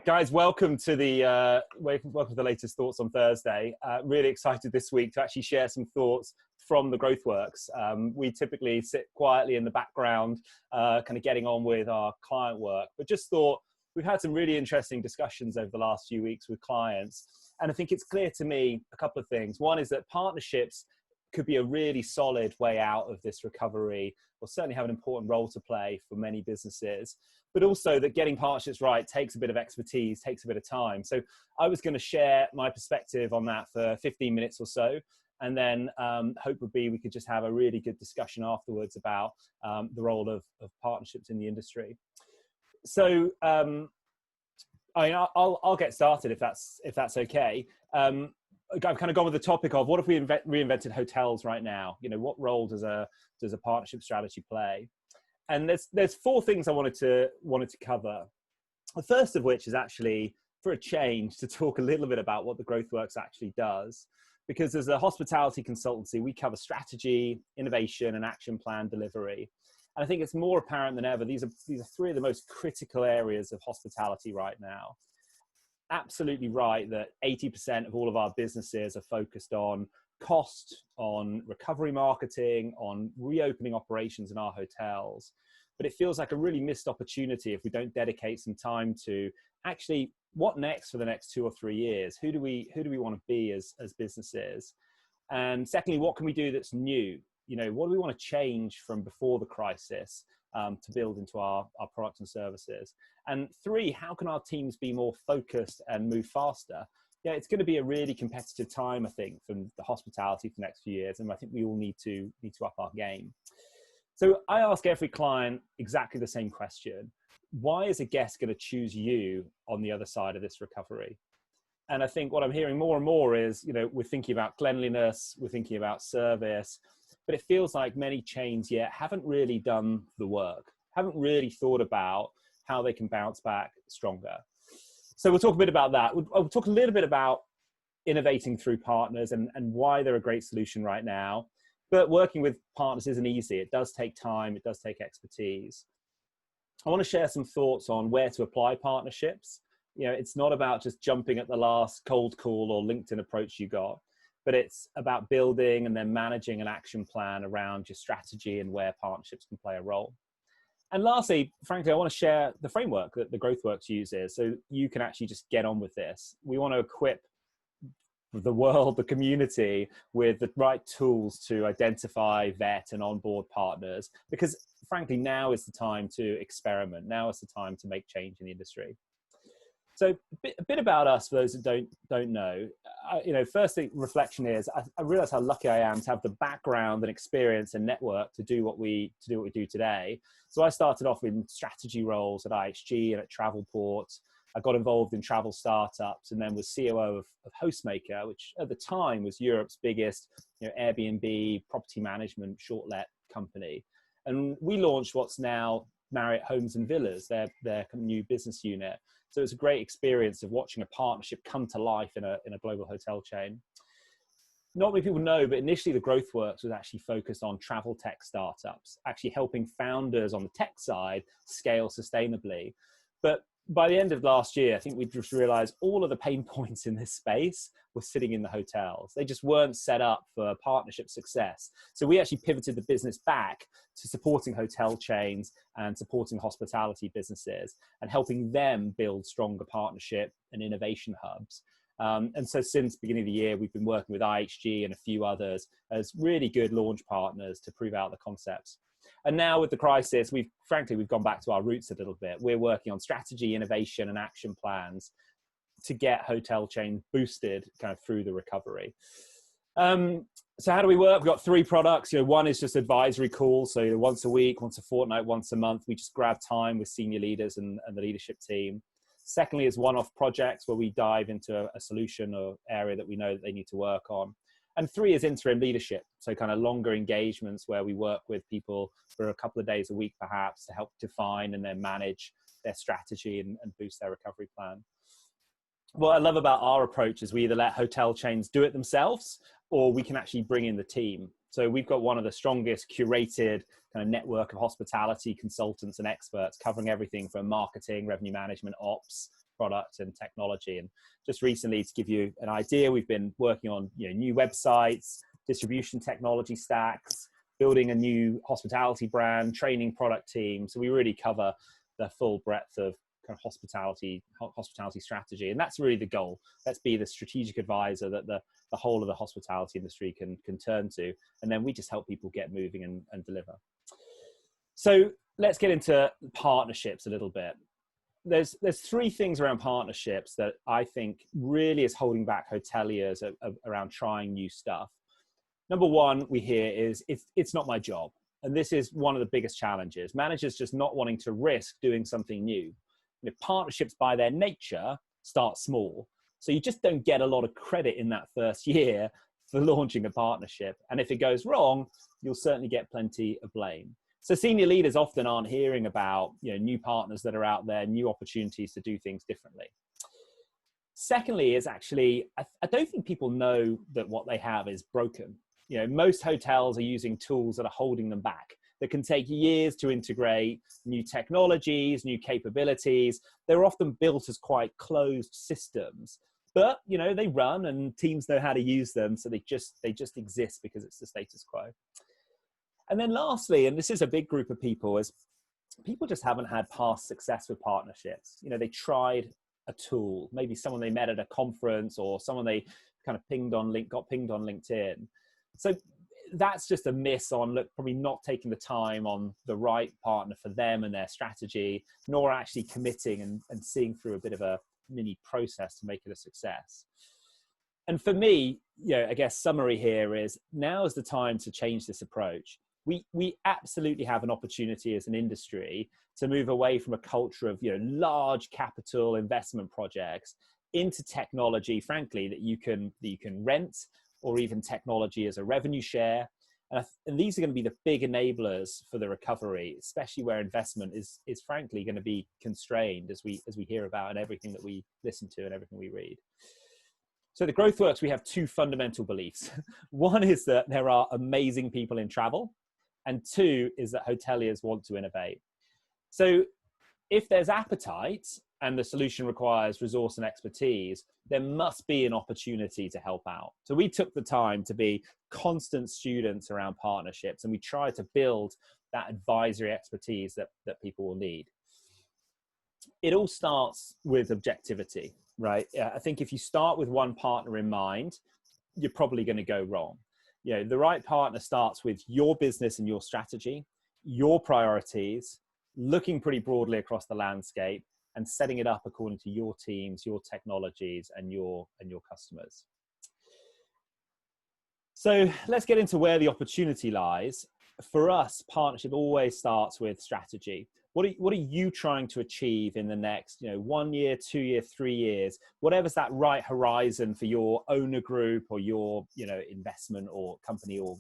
Guys, welcome to the latest thoughts on Thursday. Really excited this week to actually share some thoughts from the GrowthWorks. We typically sit quietly in the background, kind of getting on with our client work, but just thought we've had some really interesting discussions over the last few weeks with clients. And I think it's clear to me a couple of things. One is that partnerships could be a really solid way out of this recovery, or certainly have an important role to play for many businesses, but also that getting partnerships right takes a bit of expertise, takes a bit of time. So I was going to share my perspective on that for 15 minutes or so. And then hope would be we could just have a really good discussion afterwards about the role of partnerships in the industry. So I'll get started if that's okay. I've kind of gone with the topic of what if we reinvented hotels right now? You know, what role does a partnership strategy play? And there's four things I wanted to cover. The first of which is actually, for a change, to talk a little bit about what the GrowthWorks actually does. Because as a hospitality consultancy, we cover strategy, innovation, and action plan delivery. And I think it's more apparent than ever, these are three of the most critical areas of hospitality right now. Absolutely right that 80% of all of our businesses are focused on cost, on recovery marketing, on reopening operations in our hotels. But it feels like a really missed opportunity if we don't dedicate some time to actually what next for the next 2 or 3 years. Who do we want to be as businesses? And secondly, what can we do that's new? You know, what do we want to change from before the crisis to build into our products and services? And 3, how can our teams be more focused and move faster? Yeah, it's going to be a really competitive time, I think, from the hospitality for the next few years, and I think we all need to up our game. So I ask every client exactly the same question: why is a guest going to choose you on the other side of this recovery? And I think what I'm hearing more and more is, you know, we're thinking about cleanliness, we're thinking about service, but it feels like many chains yet haven't really done the work, haven't really thought about how they can bounce back stronger. So we'll talk a bit about that. We'll talk a little bit about innovating through partners and why they're a great solution right now. But working with partners isn't easy. It does take time. It does take expertise. I want to share some thoughts on where to apply partnerships. You know, it's not about just jumping at the last cold call or LinkedIn approach you got, but it's about building and then managing an action plan around your strategy and where partnerships can play a role. And lastly, frankly, I want to share the framework that the GrowthWorks uses so you can actually just get on with this. We want to equip the world, the community, with the right tools to identify, vet, and onboard partners, because frankly, now is the time to experiment. Now is the time to make change in the industry. So a bit about us for those that don't know. You know, first thing, reflection is I realize how lucky I am to have the background and experience and network to do what we do today. So I started off in strategy roles at IHG and at Travelport. I got involved in travel startups and then was COO of Hostmaker, which at the time was Europe's biggest, you know, Airbnb property management short-let company. And we launched what's now Marriott Homes and Villas, their new business unit. So it's a great experience of watching a partnership come to life in a global hotel chain. Not many people know, but initially the GrowthWorks was actually focused on travel tech startups, actually helping founders on the tech side scale sustainably. But by the end of last year, I think we just realized all of the pain points in this space were sitting in the hotels. They just weren't set up for partnership success. So we actually pivoted the business back to supporting hotel chains and supporting hospitality businesses and helping them build stronger partnership and innovation hubs. And so since the beginning of the year, we've been working with IHG and a few others as really good launch partners to prove out the concepts. And now with the crisis, we've gone back to our roots a little bit. We're working on strategy, innovation, and action plans to get hotel chains boosted kind of through the recovery. So how do we work? We've got 3 products. You know, one is just advisory calls. So once a week, once a fortnight, once a month, we just grab time with senior leaders and the leadership team. Secondly is one-off projects where we dive into a solution or area that we know that they need to work on. And 3 is interim leadership. So kind of longer engagements where we work with people for a couple of days a week, perhaps, to help define and then manage their strategy and boost their recovery plan. What I love about our approach is we either let hotel chains do it themselves, or we can actually bring in the team. So we've got one of the strongest curated kind of network of hospitality consultants and experts covering everything from marketing, revenue management, ops, product and technology. And just recently, to give you an idea, we've been working on new websites, distribution technology stacks, building a new hospitality brand, training product team. So we really cover the full breadth of kind of hospitality strategy. And that's really the goal. Let's be the strategic advisor that the whole of the hospitality industry can turn to. And then we just help people get moving and deliver. So let's get into partnerships a little bit. There's three things around partnerships that I think really is holding back hoteliers around trying new stuff. Number one, we hear is it's not my job. And this is one of the biggest challenges. Managers just not wanting to risk doing something new. Partnerships by their nature start small. So you just don't get a lot of credit in that first year for launching a partnership. And if it goes wrong, you'll certainly get plenty of blame. So senior leaders often aren't hearing about new partners that are out there, new opportunities to do things differently. Secondly, is actually, I don't think people know that what they have is broken. Most hotels are using tools that are holding them back, that can take years to integrate new technologies, new capabilities. They're often built as quite closed systems, but they run and teams know how to use them. So they just exist because it's the status quo. And then lastly, and this is a big group of people, is people just haven't had past success with partnerships. They tried a tool, maybe someone they met at a conference or someone they kind of got pinged on LinkedIn. So that's just a miss on probably not taking the time on the right partner for them and their strategy, nor actually committing and seeing through a bit of a mini process to make it a success. And for me, I guess summary here is now is the time to change this approach. We absolutely have an opportunity as an industry to move away from a culture of large capital investment projects into technology, frankly, that you can rent, or even technology as a revenue share. And these are going to be the big enablers for the recovery, especially where investment is frankly going to be constrained, as we hear about in everything that we listen to and everything we read. So the GrowthWorks, we have two fundamental beliefs. One is that there are amazing people in travel, and two is that hoteliers want to innovate. So if there's appetite and the solution requires resource and expertise, there must be an opportunity to help out. So we took the time to be constant students around partnerships, and we tried to build that advisory expertise that people will need. It all starts with objectivity, right? I think if you start with one partner in mind, you're probably going to go wrong. The right partner starts with your business and your strategy, your priorities, looking pretty broadly across the landscape, and setting it up according to your teams, your technologies, and your customers. So let's get into where the opportunity lies. For us, partnership always starts with strategy. What are you trying to achieve in the next 1 year, 2 year, 3 years? Whatever's that right horizon for your owner group or your investment or company or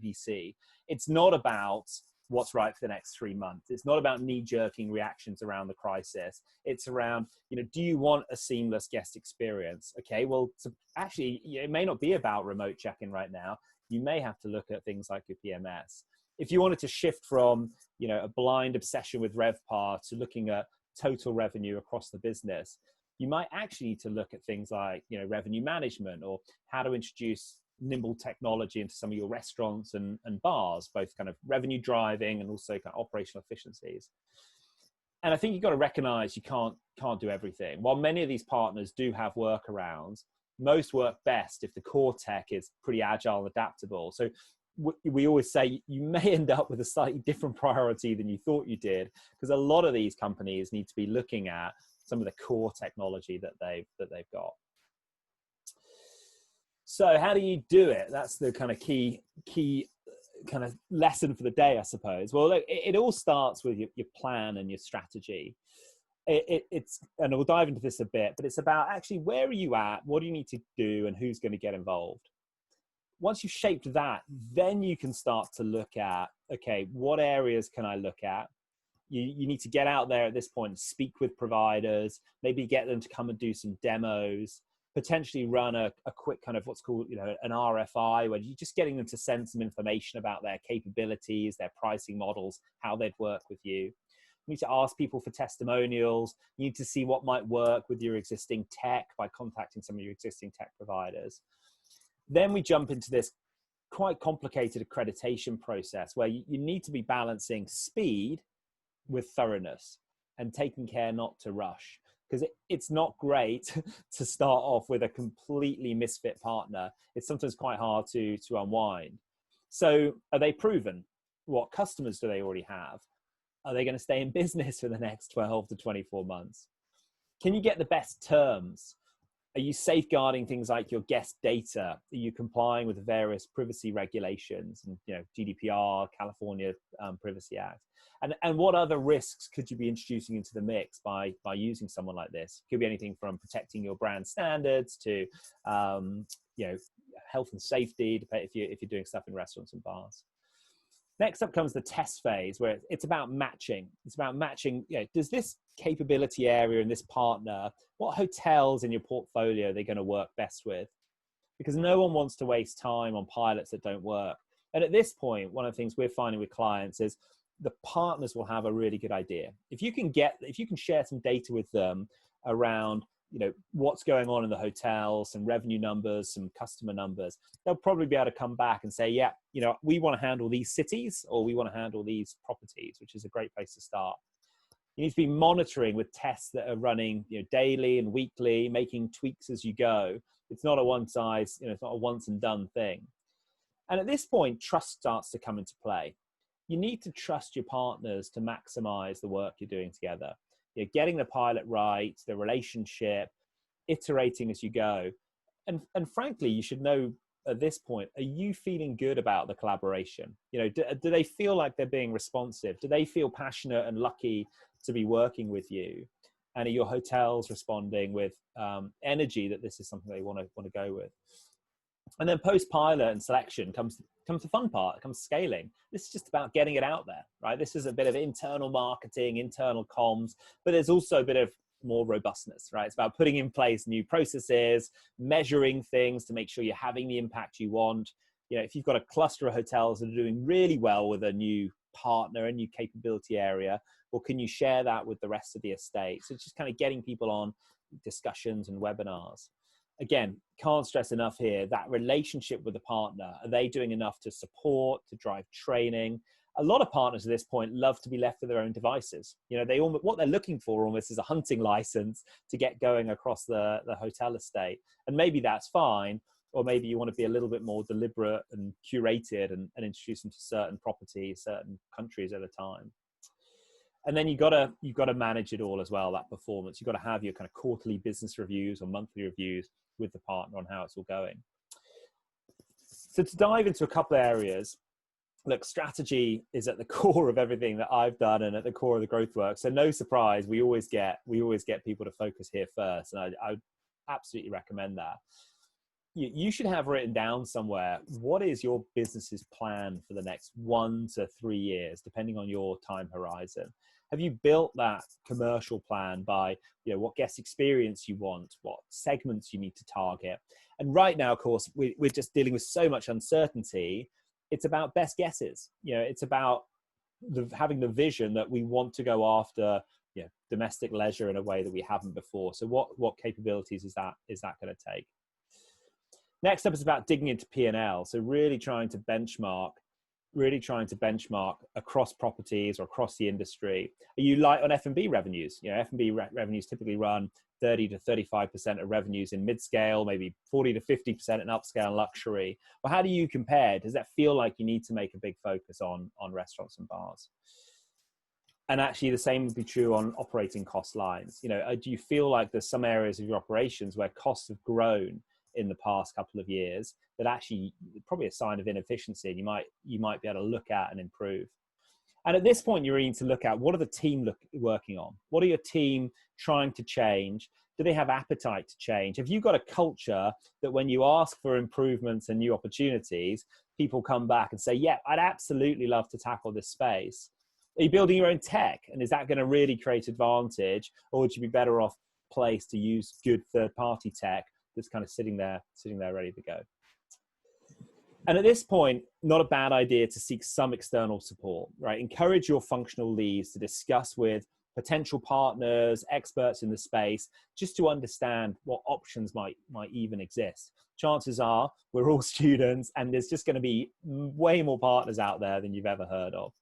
VC. It's not about what's right for the next 3 months. It's not about knee-jerking reactions around the crisis. It's around, do you want a seamless guest experience? Okay, well, actually, it may not be about remote check-in right now. You may have to look at things like your PMS. If you wanted to shift from, a blind obsession with RevPAR to looking at total revenue across the business, you might actually need to look at things like, revenue management, or how to introduce nimble technology into some of your restaurants and bars, both kind of revenue driving and also kind of operational efficiencies. And I think you've got to recognize you can't do everything. While many of these partners do have workarounds, most work best if the core tech is pretty agile and adaptable. So we always say you may end up with a slightly different priority than you thought you did, because a lot of these companies need to be looking at some of the core technology that they've got. So how do you do it? That's the kind of key kind of lesson for the day, I suppose. Well, look, it all starts with your plan and your strategy. It's, and we'll dive into this a bit, but it's about actually where are you at, what do you need to do, and who's going to get involved. Once you've shaped that, then you can start to look at, okay, what areas can I look at? You need to get out there at this point, speak with providers, maybe get them to come and do some demos, potentially run a quick kind of what's called, an RFI, where you're just getting them to send some information about their capabilities, their pricing models, how they'd work with you. You need to ask people for testimonials. You need to see what might work with your existing tech by contacting some of your existing tech providers. Then we jump into this quite complicated accreditation process where you need to be balancing speed with thoroughness and taking care not to rush, because it's not great to start off with a completely misfit partner. It's sometimes quite hard to unwind. So are they proven? What customers do they already have? Are they going to stay in business for the next 12 to 24 months? Can you get the best terms? Are you safeguarding things like your guest data? Are you complying with the various privacy regulations and GDPR, California Privacy Act? And what other risks could you be introducing into the mix by using someone like this? It could be anything from protecting your brand standards to health and safety, if you're doing stuff in restaurants and bars. Next up comes the test phase, where it's about matching. It's about matching, does this capability area and this partner, what hotels in your portfolio are they going to work best with? Because no one wants to waste time on pilots that don't work. And at this point, one of the things we're finding with clients is the partners will have a really good idea. If you can share some data with them around what's going on in the hotels, some revenue numbers, some customer numbers, they'll probably be able to come back and say, yeah, we want to handle these cities, or we want to handle these properties, which is a great place to start. You need to be monitoring with tests that are running daily and weekly, making tweaks as you go. It's not a one size, it's not a once and done thing. And at this point, trust starts to come into play. You need to trust your partners to maximize the work you're doing together. You're getting the pilot right, the relationship, iterating as you go. And frankly, you should know at this point, are you feeling good about the collaboration? Do they feel like they're being responsive? Do they feel passionate and lucky to be working with you? And are your hotels responding with energy that this is something they want to go with? And then post-pilot and selection comes the fun part, comes scaling. This is just about getting it out there, right? This is a bit of internal marketing, internal comms, but there's also a bit of more robustness, right? It's about putting in place new processes, measuring things to make sure you're having the impact you want. If you've got a cluster of hotels that are doing really well with a new partner, a new capability area, or can you share that with the rest of the estate? So it's just kind of getting people on discussions and webinars. Again, can't stress enough here, that relationship with the partner. Are they doing enough to support, to drive training? A lot of partners at this point love to be left to their own devices. What they're looking for almost is a hunting license to get going across the hotel estate. And maybe that's fine, or maybe you want to be a little bit more deliberate and curated and introduce them to certain properties, certain countries at a time. And then you've got to manage it all as well, that performance. You've got to have your kind of quarterly business reviews or monthly reviews with the partner on how it's all going. So to dive into a couple of areas, look, strategy is at the core of everything that I've done and at the core of the growth work. So no surprise, we always get people to focus here first. And I absolutely recommend that. You should have written down somewhere, what is your business's plan for the next 1 to 3 years, depending on your time horizon? Have you built that commercial plan by, what guest experience you want, what segments you need to target? And right now, of course, we're just dealing with so much uncertainty. It's about best guesses. It's about having the vision that we want to go after, domestic leisure in a way that we haven't before. So what capabilities is that going to take? Next up is about digging into P&L. So really trying to benchmark across properties or across the industry. Are you light on F&B revenues? F&B revenues typically run 30 to 35% of revenues in mid-scale, maybe 40 to 50% in upscale and luxury. Well, how do you compare? Does that feel like you need to make a big focus on restaurants and bars? And actually the same would be true on operating cost lines. Do you feel like there's some areas of your operations where costs have grown in the past couple of years that actually probably a sign of inefficiency, and you might be able to look at and improve? And at this point, you're need to look at, what are the team working on? What are your team trying to change? Do they have appetite to change? Have you got a culture that when you ask for improvements and new opportunities, people come back and say, yeah, I'd absolutely love to tackle this space? Are you building your own tech? And is that going to really create advantage? Or would you be better off placed to use good third-party tech that's kind of sitting there ready to go. And at this point, not a bad idea to seek some external support, right? Encourage your functional leads to discuss with potential partners, experts in the space, just to understand what options might even exist. Chances are we're all students and there's just going to be way more partners out there than you've ever heard of.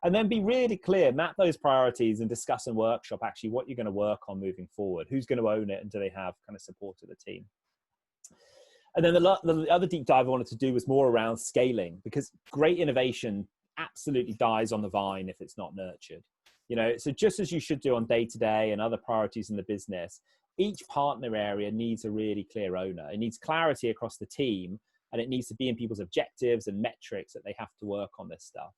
And then be really clear, map those priorities and discuss and workshop actually what you're going to work on moving forward. Who's going to own it and do they have kind of support of the team? And then the other deep dive I wanted to do was more around scaling, because great innovation absolutely dies on the vine if it's not nurtured. You know, so just as you should do on day-to-day and other priorities in the business, each partner area needs a really clear owner. It needs clarity across the team, and it needs to be in people's objectives and metrics that they have to work on this stuff.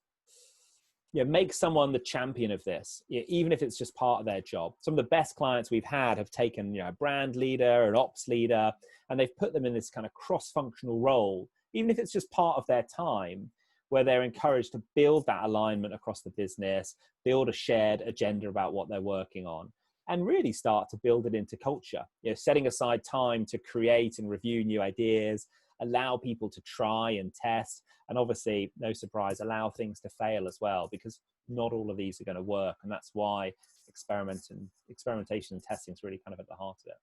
Make someone the champion of this, even if it's just part of their job. Some of the best clients we've had have taken, a brand leader, an ops leader, and they've put them in this kind of cross-functional role, even if it's just part of their time, where they're encouraged to build that alignment across the business, build a shared agenda about what they're working on, and really start to build it into culture. Setting aside time to create and review new ideas, allow people to try and test, and obviously, no surprise, allow things to fail as well, because not all of these are going to work. And that's why experimentation and testing is really kind of at the heart of it.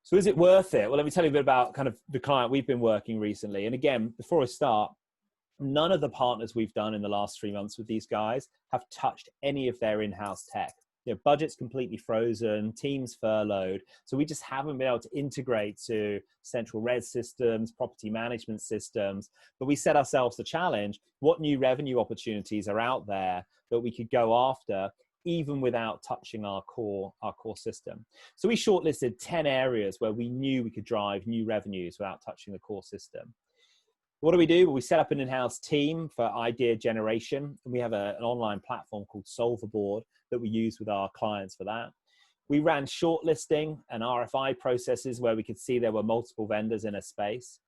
So is it worth it? Well, let me tell you a bit about kind of the client we've been working recently. And again, before I start, none of the partners we've done in the last 3 months with these guys have touched any of their in-house tech. Budget's completely frozen, teams furloughed. So we just haven't been able to integrate to central res systems, property management systems. But we set ourselves the challenge: what new revenue opportunities are out there that we could go after, even without touching our core system? So we shortlisted 10 areas where we knew we could drive new revenues without touching the core system. What do? Well, we set up an in-house team for idea generation. And we have an online platform called Solverboard that we use with our clients for that. We ran shortlisting and RFI processes where we could see there were multiple vendors in a space.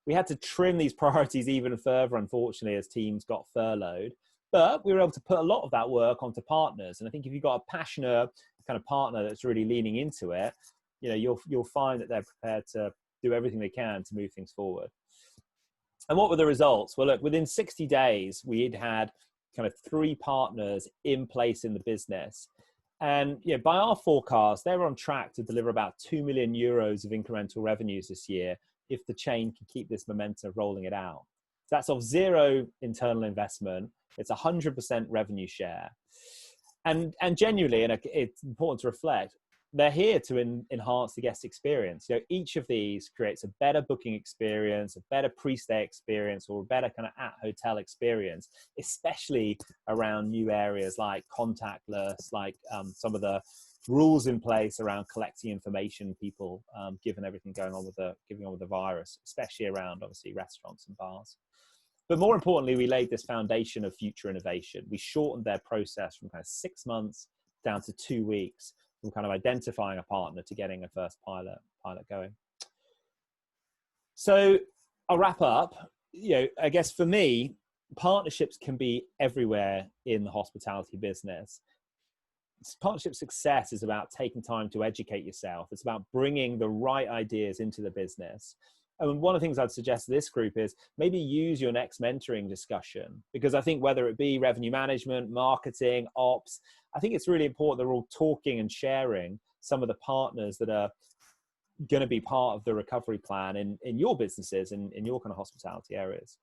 We had to trim these priorities even further, unfortunately, as teams got furloughed. But we were able to put a lot of that work onto partners. And I think if you've got a passionate kind of partner that's really leaning into it, you'll find that they're prepared to do everything they can to move things forward. And what were the results? Well, look, within 60 days, we had kind of 3 partners in place in the business. And by our forecast, they were on track to deliver about 2 million euros of incremental revenues this year if the chain can keep this momentum of rolling it out. So that's of 0 internal investment. It's 100% revenue share. And genuinely, and it's important to reflect, they're here to enhance the guest experience. Each of these creates a better booking experience, a better pre-stay experience, or a better kind of at-hotel experience, especially around new areas like contactless, like some of the rules in place around collecting information people, given everything going on with the virus, especially around obviously restaurants and bars. But more importantly, we laid this foundation of future innovation. We shortened their process from kind of 6 months down to 2 weeks, from kind of identifying a partner to getting a first pilot going. So I'll wrap up. I guess for me, partnerships can be everywhere in the hospitality business. Partnership success is about taking time to educate yourself. It's about bringing the right ideas into the business. And one of the things I'd suggest to this group is maybe use your next mentoring discussion, because I think whether it be revenue management, marketing, ops, I think it's really important they're all talking and sharing some of the partners that are going to be part of the recovery plan in your businesses and in your kind of hospitality areas.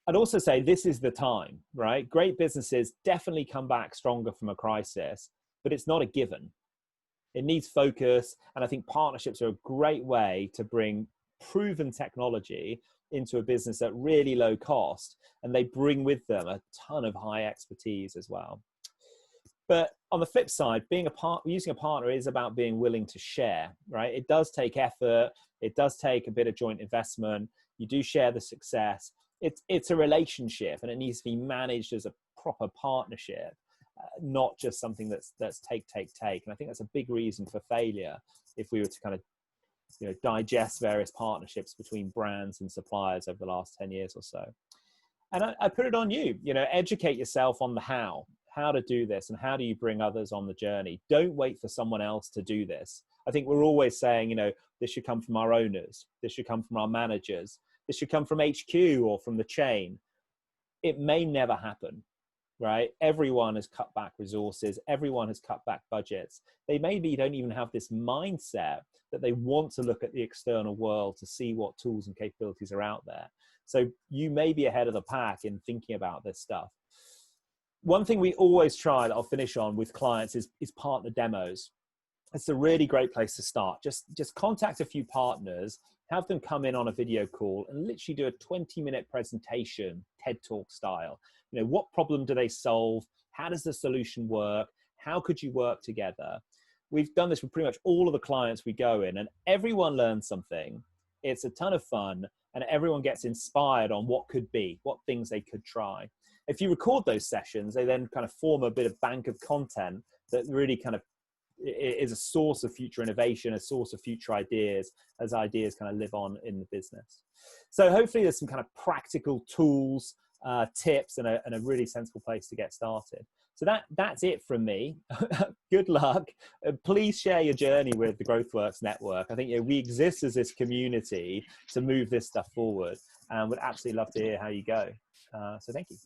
I'd also say this is the time, right? Great businesses definitely come back stronger from a crisis, but it's not a given. It needs focus. And I think partnerships are a great way to bring proven technology into a business at really low cost, and they bring with them a ton of high expertise as well. But on the flip side, using a partner is about being willing to share, right? It does take effort. It does take a bit of joint investment. You do share the success. It's a relationship, and it needs to be managed as a proper partnership, not just something that's take. And I think that's a big reason for failure if we were to kind of digest various partnerships between brands and suppliers over the last 10 years or so. And I put it on you, educate yourself on the how. how to do this and how do you bring others on the journey. Don't wait for someone else to do this. I think we're always saying, you know, this should come from our owners, this should come from our managers, this should come from HQ or from the chain. It may never happen, right? Everyone has cut back resources, everyone has cut back budgets. They maybe don't even have this mindset that they want to look at the external world to see what tools and capabilities are out there. So you may be ahead of the pack in thinking about this stuff. One thing we always try, that I'll finish on with clients, is partner demos. It's a really great place to start. Just contact a few partners, have them come in on a video call and literally do a 20-minute presentation, TED Talk style. You know, what problem do they solve? How does the solution work? How could you work together? We've done this with pretty much all of the clients we go in, and everyone learns something. It's a ton of fun, and everyone gets inspired on what could be, what things they could try. If you record those sessions, they then kind of form a bit of bank of content that really kind of is a source of future innovation, a source of future ideas, as ideas kind of live on in the business. So hopefully there's some kind of practical tools, tips, and a really sensible place to get started. So that's it from me. Good luck. Please share your journey with the GrowthWorks Network. I think, you know, we exist as this community to move this stuff forward, and would absolutely love to hear how you go. So thank you.